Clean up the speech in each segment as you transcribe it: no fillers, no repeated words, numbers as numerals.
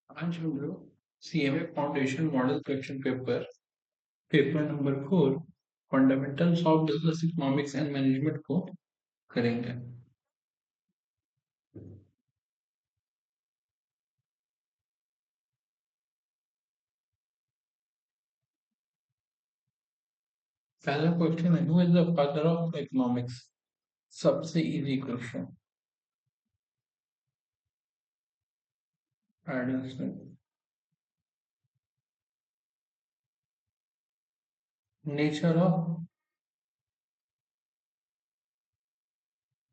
आज हम लोग CMA foundation model question paper paper number 4 fundamentals of business economics and management को करेंगे। पहला क्वेश्चन है, who is the father of economics? सबसे easy question. Adam Smith. Nature of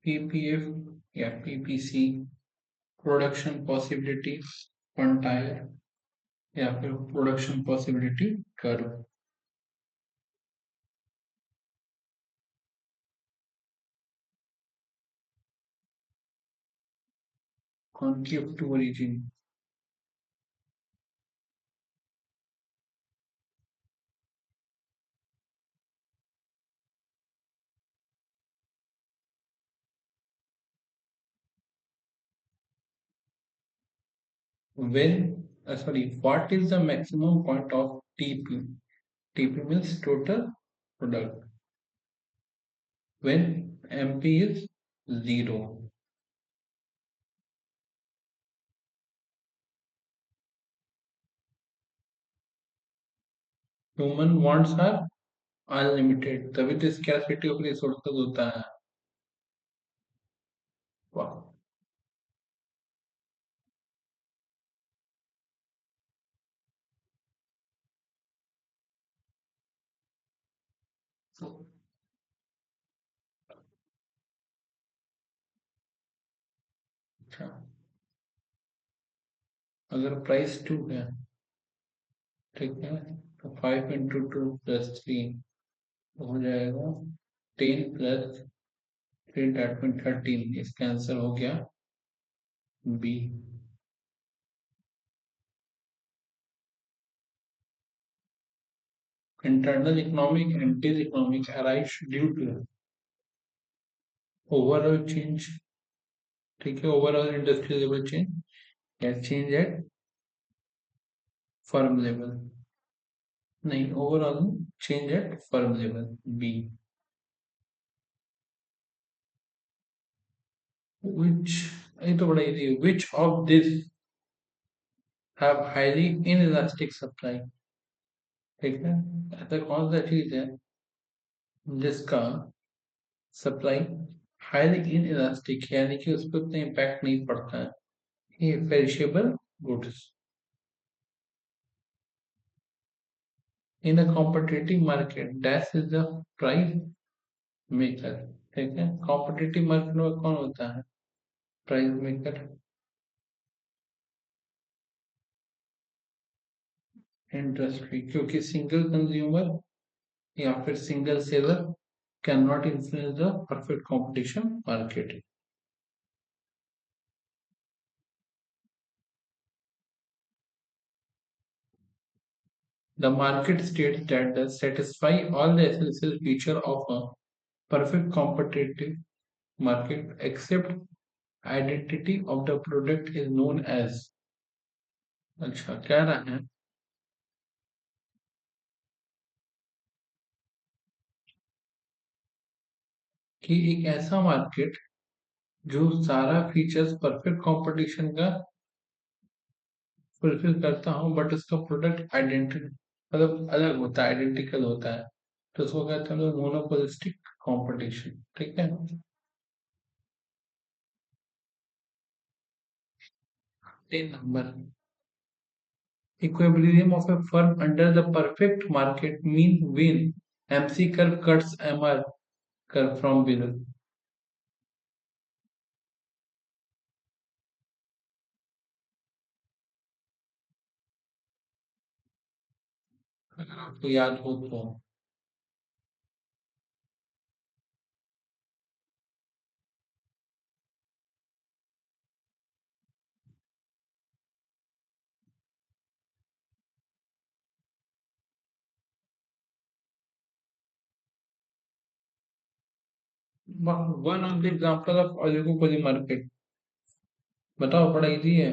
PPF या पीपीसी, प्रोडक्शन पॉसिबिलिटी क्वांटाइल या फिर production possibility curve. Contribute to origin. When, sorry, what is the maximum point of TP? TP means total product. When MP is 0. Human wants are unlimited. तभी तो scarcity of resources होता है। वाह। अच्छा, अगर price 2 है, ठीक है, तो 5 इंटू 2 प्लस 3 हो जाएगा 10 प्लस 3 डेट में 13। इसका आंसर हो गया B. Internal economic and diseconomic arise due to overall change, ठीक है, ओवरऑल इंडस्ट्रियल लेवल चेंज या चेंज एट फर्म लेवल। नहीं, overall change at firm level. B. Which, ये तो बड़ा इजी है। Which of this have highly inelastic supply? ठीक है, ऐसा कौन सा चीज है जिसका सप्लाई हाईली इनइलास्टिक है, यानी कि उस पर उतना इम्पैक्ट नहीं पड़ता है? ये perishable goods. In a competitive market dash is the price maker. ठीक है, कॉम्पिटिटिव मार्केट में कौन होता है प्राइस मेकर? इंडस्ट्री, क्योंकि सिंगल कंज्यूमर या फिर single seller can not influence the perfect competition market. The market states that the satisfy all the essential feature of a perfect competitive market except identity of the product is known as। अच्छा, कह रहा है कि एक ऐसा market जो सारा features perfect competition का फुलफिल करता हूँ, बट उसका प्रोडक्ट आइडेंटिटी मतलब अलग होता है, आइडेंटिकल होता है, तो उसको कहते हैं लोग मोनोपोलिस्टिक कंपटीशन। ठीक है। 10 number, equilibrium of a firm under the perfect market mean when MC curve cuts MR curve from below। अगर आपको याद हो तो one of the example of oligopoly market। बताओ, बड़ा इजी है।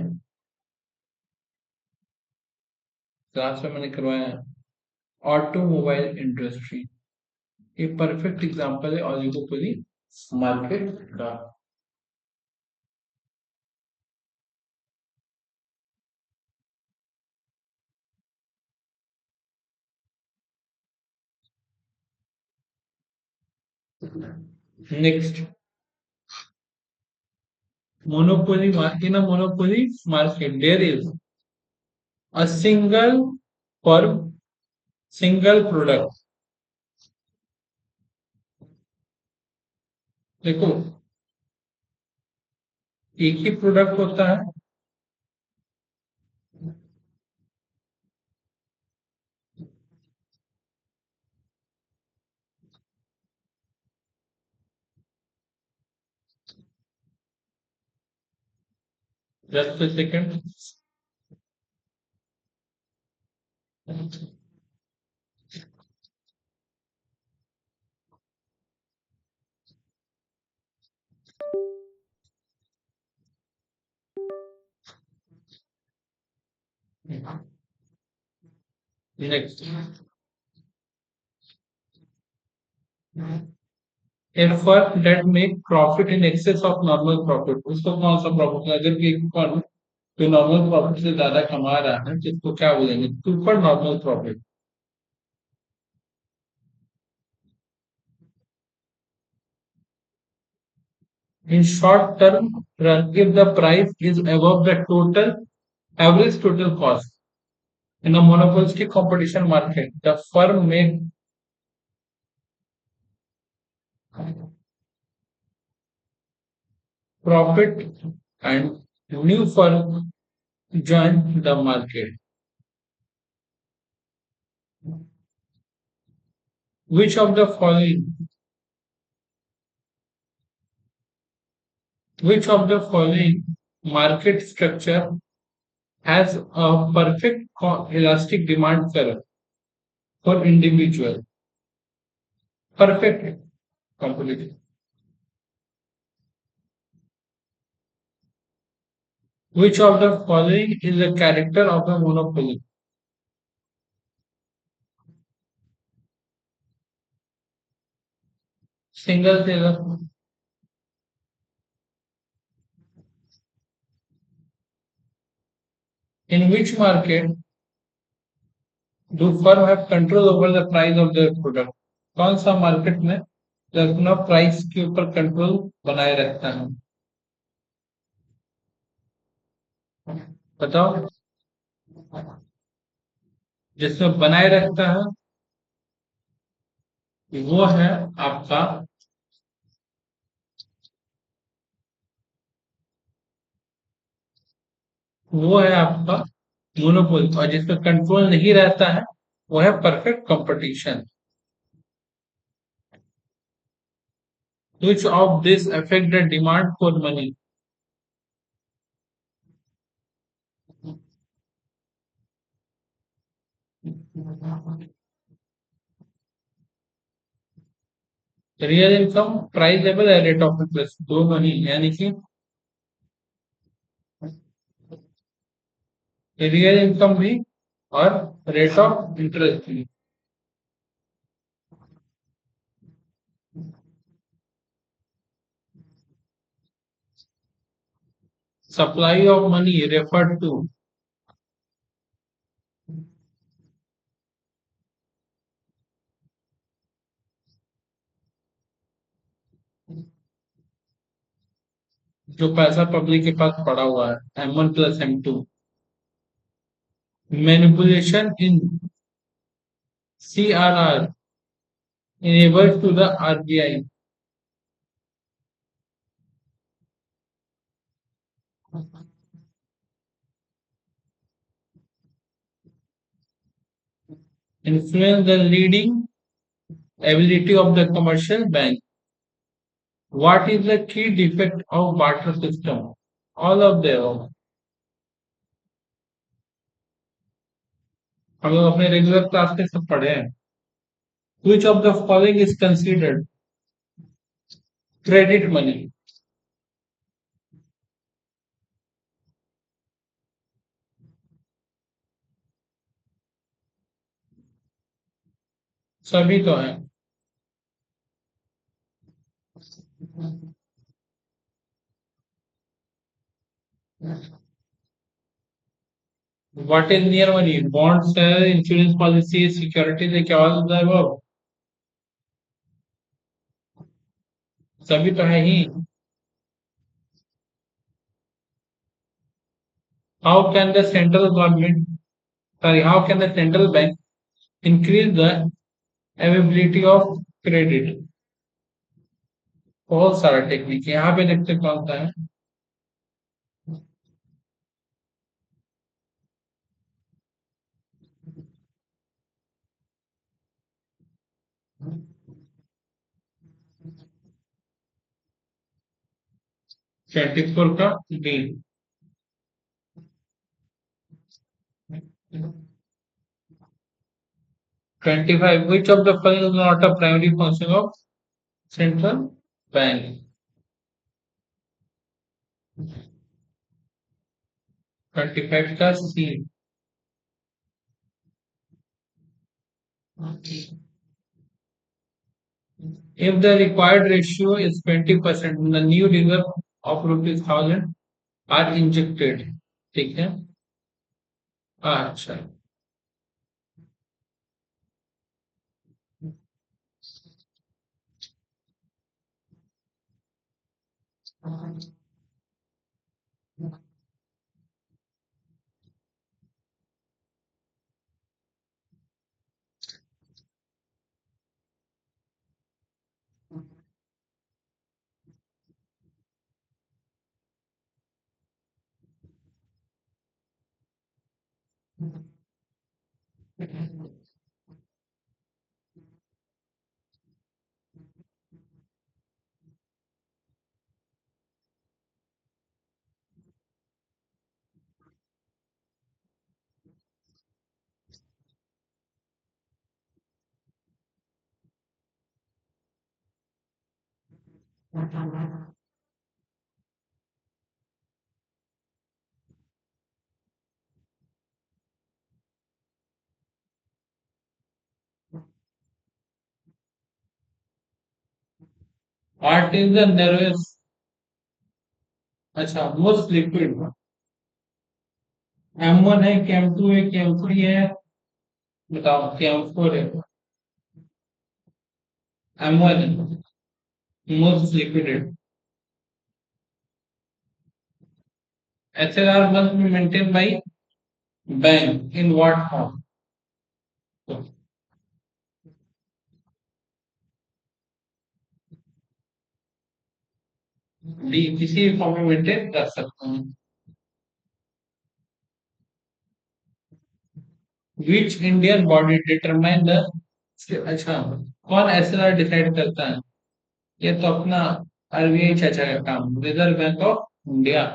क्लास में मैंने करवाया है। ऑटोमोबाइल इंडस्ट्री, ये परफेक्ट एग्जांपल है ऑलिगोपोली मार्केट का। Next, monopoly in a monopoly market there is a firm, single product। देखो, एक ही प्रोडक्ट होता है। Just second. Next, a firm that make profit in excess of normal profit, उसको कौन सा प्रॉफिट? अगर कि एक फर्म जो नॉर्मल प्रॉफिट से ज्यादा कमा रहा है, जिसको क्या बोलेंगे? Super normal profit. In short term run, if the price is above the total average total cost in a monopolistic competition market, the firm may profit and new firm join the market. Which of the following which of the following market structure has a perfect elastic demand curve for individual? Perfect competition. Which of the following is the character of a monopoly? Single seller. In which market do firm have control over the price of their product? कौन सा market में जो अपना price के ऊपर control बनाए रखता है? बताओ। जिसमें बनाए रखता है, वो है आपका वो है आपका मोनोपोली, और जिसमें कंट्रोल नहीं रहता है, वो है perfect competition. Which of this affect the demand for money? Real income, price level या रेट ऑफ इंटरेस्ट, दोनों ही, यानी कि रियल इनकम भी और रेट ऑफ इंटरेस्ट भी। Supply of money refer to, जो पैसा पब्लिक के पास पड़ा हुआ है, M1 + M2। Manipulation in CRR enabled to the RBI। Influence the leading ability of the commercial bank। What is the key defect of barter system? All of them। हम लोग अपने regular class में सब पढ़े हैं। Which of the following is considered credit money? सभी तो है। What is near money? Bonds है, इंश्योरेंस पॉलिसी, सिक्योरिटीज है, क्या ऑल ऑफ द अबव? सभी तो है ही। How can the central government, sorry, how can the central bank increase the availability of credit? बहुत सारा टेक्निक है, यहाँ पे देखते कौन सा है। 24 का D. 25, which of the following is not a primary function of central bank? 25 का सी। If the required ratio is 20%, the new reserve of rupees 1000 are injected. ठीक है। अच्छा। What is the nervous? अच्छा, मोस्ट लिक्विड। M1 है कि M2 है कि M3 है? बताओ कि M4 है। M1 है most liquid. SLR must be maintained by bank in what form? D, किसी भी फॉर्म में मेंटेन कर सकते हैं। Which Indian body determine the, अच्छा, कौन एसएलआर डिसाइड करता है? ये तो अपना आरबीआई चाचा का काम, reserve bank of India.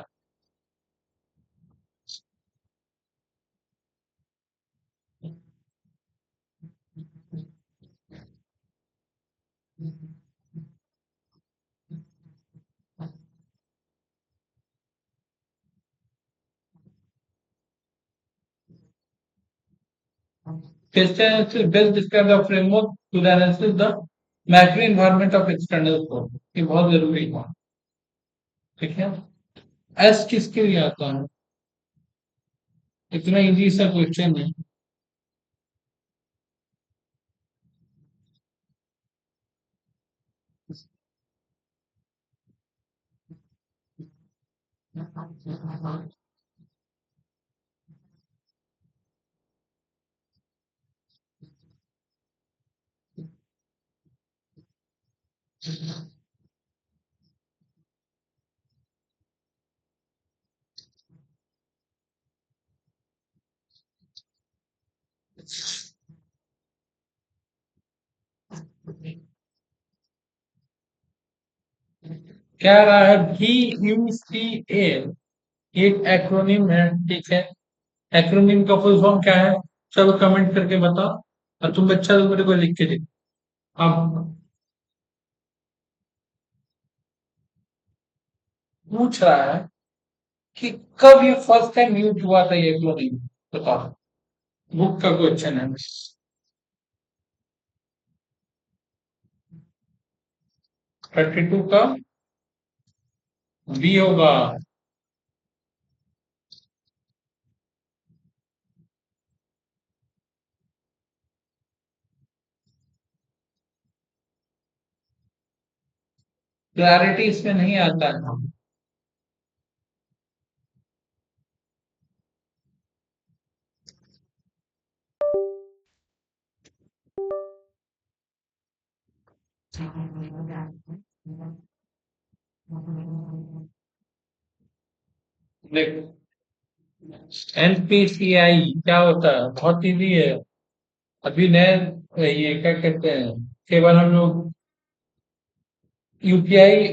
Christianity best describe the framework to the analysis the macro environment of external force। ये बहुत जरूरी है। ठीक है। एस किसके लिए आता है? इतना इजी सा क्वेश्चन है। क्या रहा है? VUCA एक एक्रोनिम है। ठीक है। एक्रोनिम का फुल फॉर्म क्या है? चलो कमेंट करके बताओ। और तुम बच्चा तो मेरे को लिख के दे। अब पूछ रहा है कि कब ये फर्स्ट टाइम यूज हुआ था, ये एक्रोनिम बताओ। बुक का क्वेश्चन है। 32 का बी होगा। क्लैरिटी इसमें नहीं आता है। देख, एनपीसीआई क्या होता है, बहुत इजी है। अभी नए ये क्या कहते हैं, केवल हम लोग यूपीआई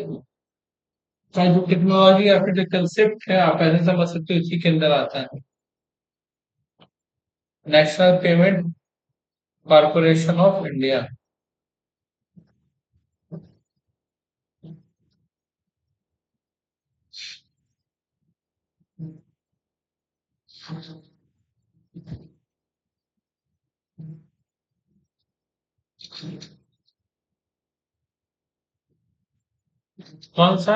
का जो टेक्नोलॉजी या फिर जो कंसेप्ट है, आप ऐसे समझ सकते हो, इसी के अंदर आता है। National payment corporation of India. कौन सा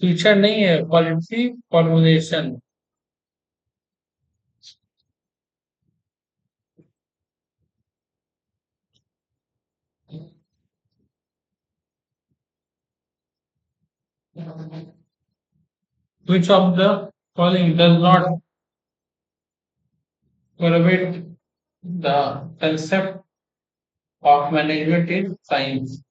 फीचर नहीं है, policy formulation. Which of the following does not correlate the concept of management in science?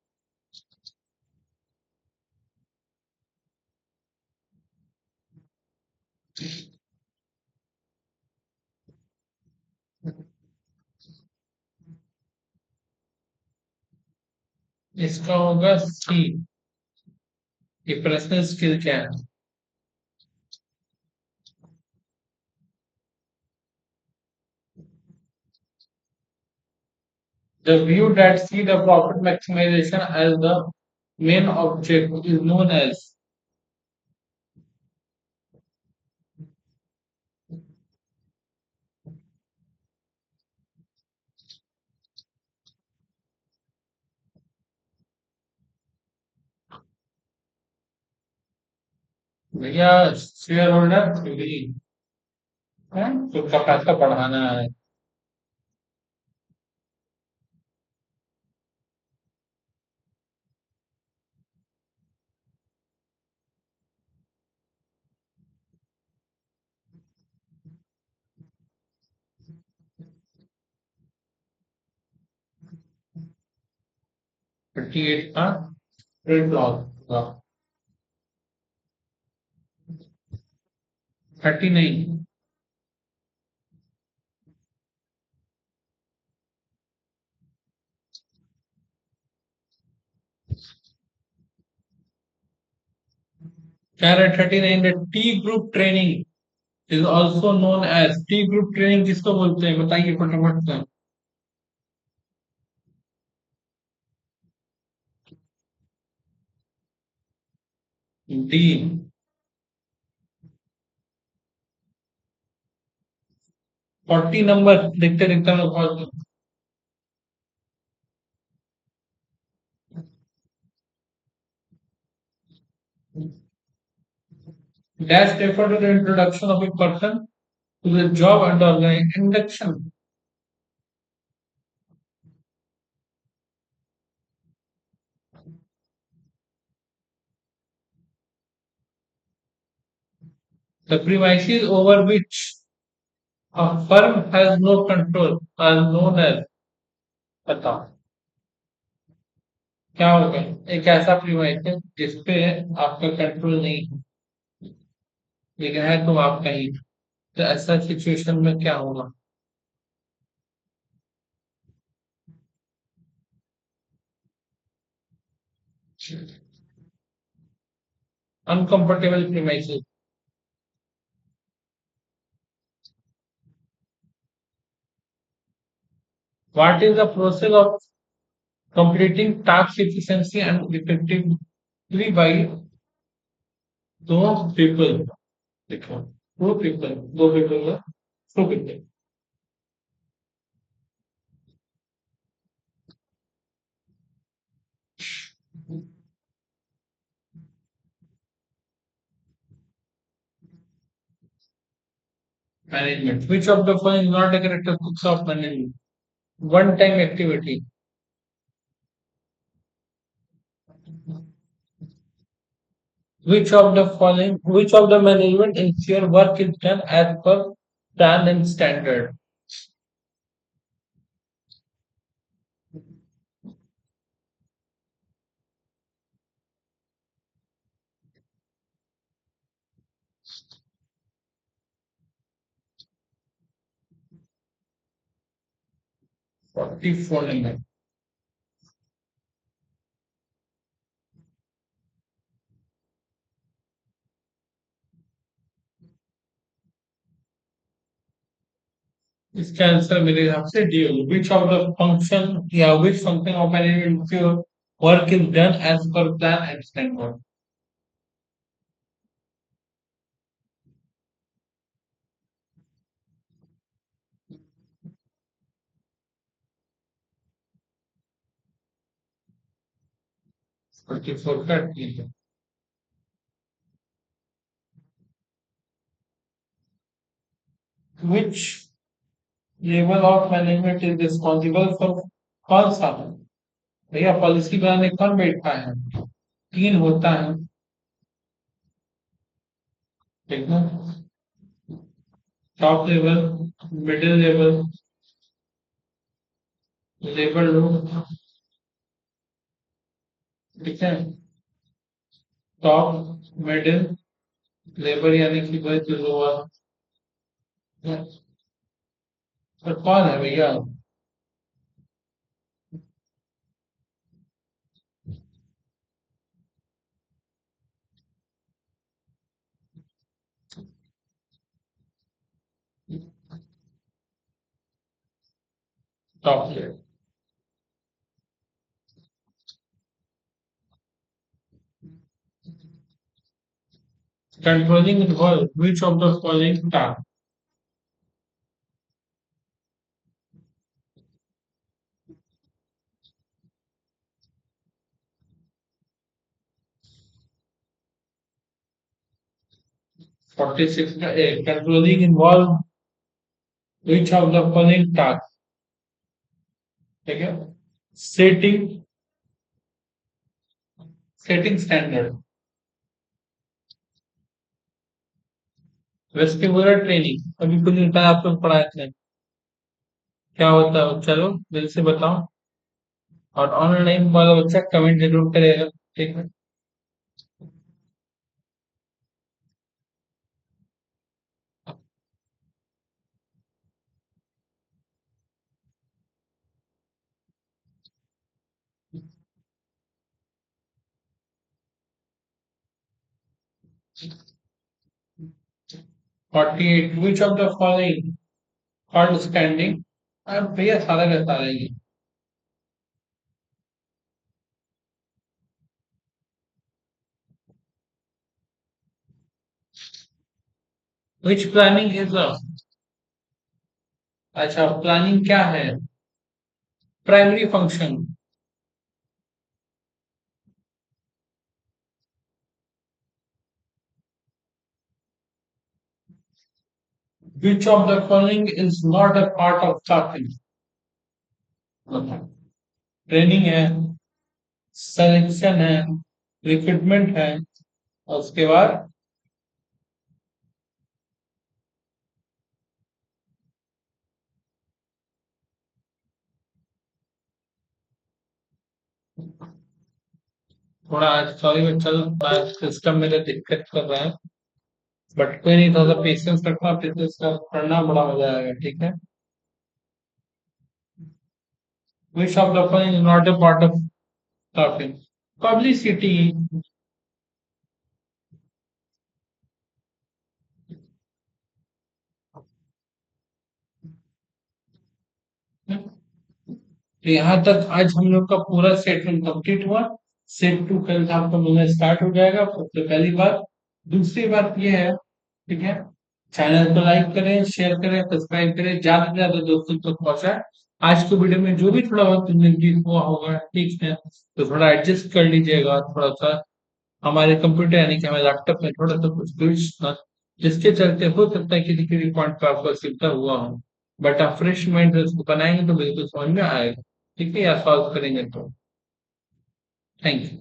इसका होगा सी। ये पर्सनल स्किल क्या है? The view that see the profit maximization as the main object is known as। भैया share holder theory है, तो उसका पैसा बढ़ाना है। 38 का ट्रेड लॉस होगा। 39। कह रहे 39 T group training is also known as. T group training किसको बोलते हैं, बताइए फटाफट से। डी। 40 नंबर देखते देखते मैं पहुंच गया। Dash refer to the introduction of a person to the job and organizing induction. The premises over which a firm has no control are known as। बताओ क्या होगा। एक ऐसा प्रीमाइस है जिसपे आपका कंट्रोल नहीं है, लेकिन है तो आपका ही। तो ऐसा सिचुएशन में क्या होगा? Uncomfortable premises. What is the process of completing task efficiency and effectively by those people? देखो, two people, दो people, two people। management. Which of the following is not a characteristic of management? One-time activity. Which of the management ensure work is done as per plan and standard? 44 number. इसका answer मेरे हिसाब से D होगा. Which of the function या which function of management ensure work is done as per plan and standard? Forty four का ठीक है. Which level of management is responsible for कौन सा भैया पॉलिसी बनाने कौन बैठा है? तीन होता है. ठीक है. Top level, middle level, labour room. ठीक है. टॉप, मिडिल, लेबर यानी कि भाई जो लोअर. पर कौन है भैया? Top level. Controlling involve which of the following tasks? Forty six का ए. Controlling involve which of the following tasks? ठीक है. Setting setting standard. Vestibular training अभी कुछ दिन पहले आप लोग पढ़ाए थे. क्या होता है चलो दिल से बताओ. और ऑनलाइन वाला बच्चा कमेंट जरूर करेगा. ठीक है. 48 which of the following called standing? अब भैया सारा का सारा ही. Which planning is a. अच्छा प्लानिंग क्या है? Primary function. Which of the following is not a part of staffing? Training है, सिलेक्शन है, रिक्रूटमेंट है और उसके बाद थोड़ा आज सॉरी बच्चा आज सिस्टम मेरे दिक्कत कर रहा है. बट कोई नहीं, थोड़ा पेशेंस रखना, पेशेंस का पढ़ना बड़ा मजा आएगा. ठीक है. Which of the following is not a part of staffing? Publicity. तो यहाँ तक आज हम लोग का पूरा सेट वन कंप्लीट हुआ. सेट टू कल आपका मिलना स्टार्ट हो जाएगा. सबसे पहली बात. दूसरी बात ये है. ठीक है. चैनल को लाइक करें, शेयर करें, सब्सक्राइब करें, ज्यादा से ज्यादा दोस्तों तक पहुंचाएं. आज की वीडियो में जो भी थोड़ा बहुत कंफ्यूजन हुआ होगा ठीक है तो थोड़ा एडजस्ट कर लीजिएगा. थोड़ा सा हमारे कंप्यूटर यानी कि हमारे लैपटॉप में थोड़ा सा कुछ ग्लिच था जिसके चलते हो सकता है किसी किसी पॉइंट पे आपको असुविधा हुआ हो, बट आप फ्रेश माइंड से उसको बनाएंगे तो बिल्कुल समझ में आएगा। ठीक है, या सॉल्व करेंगे तो। Thank you.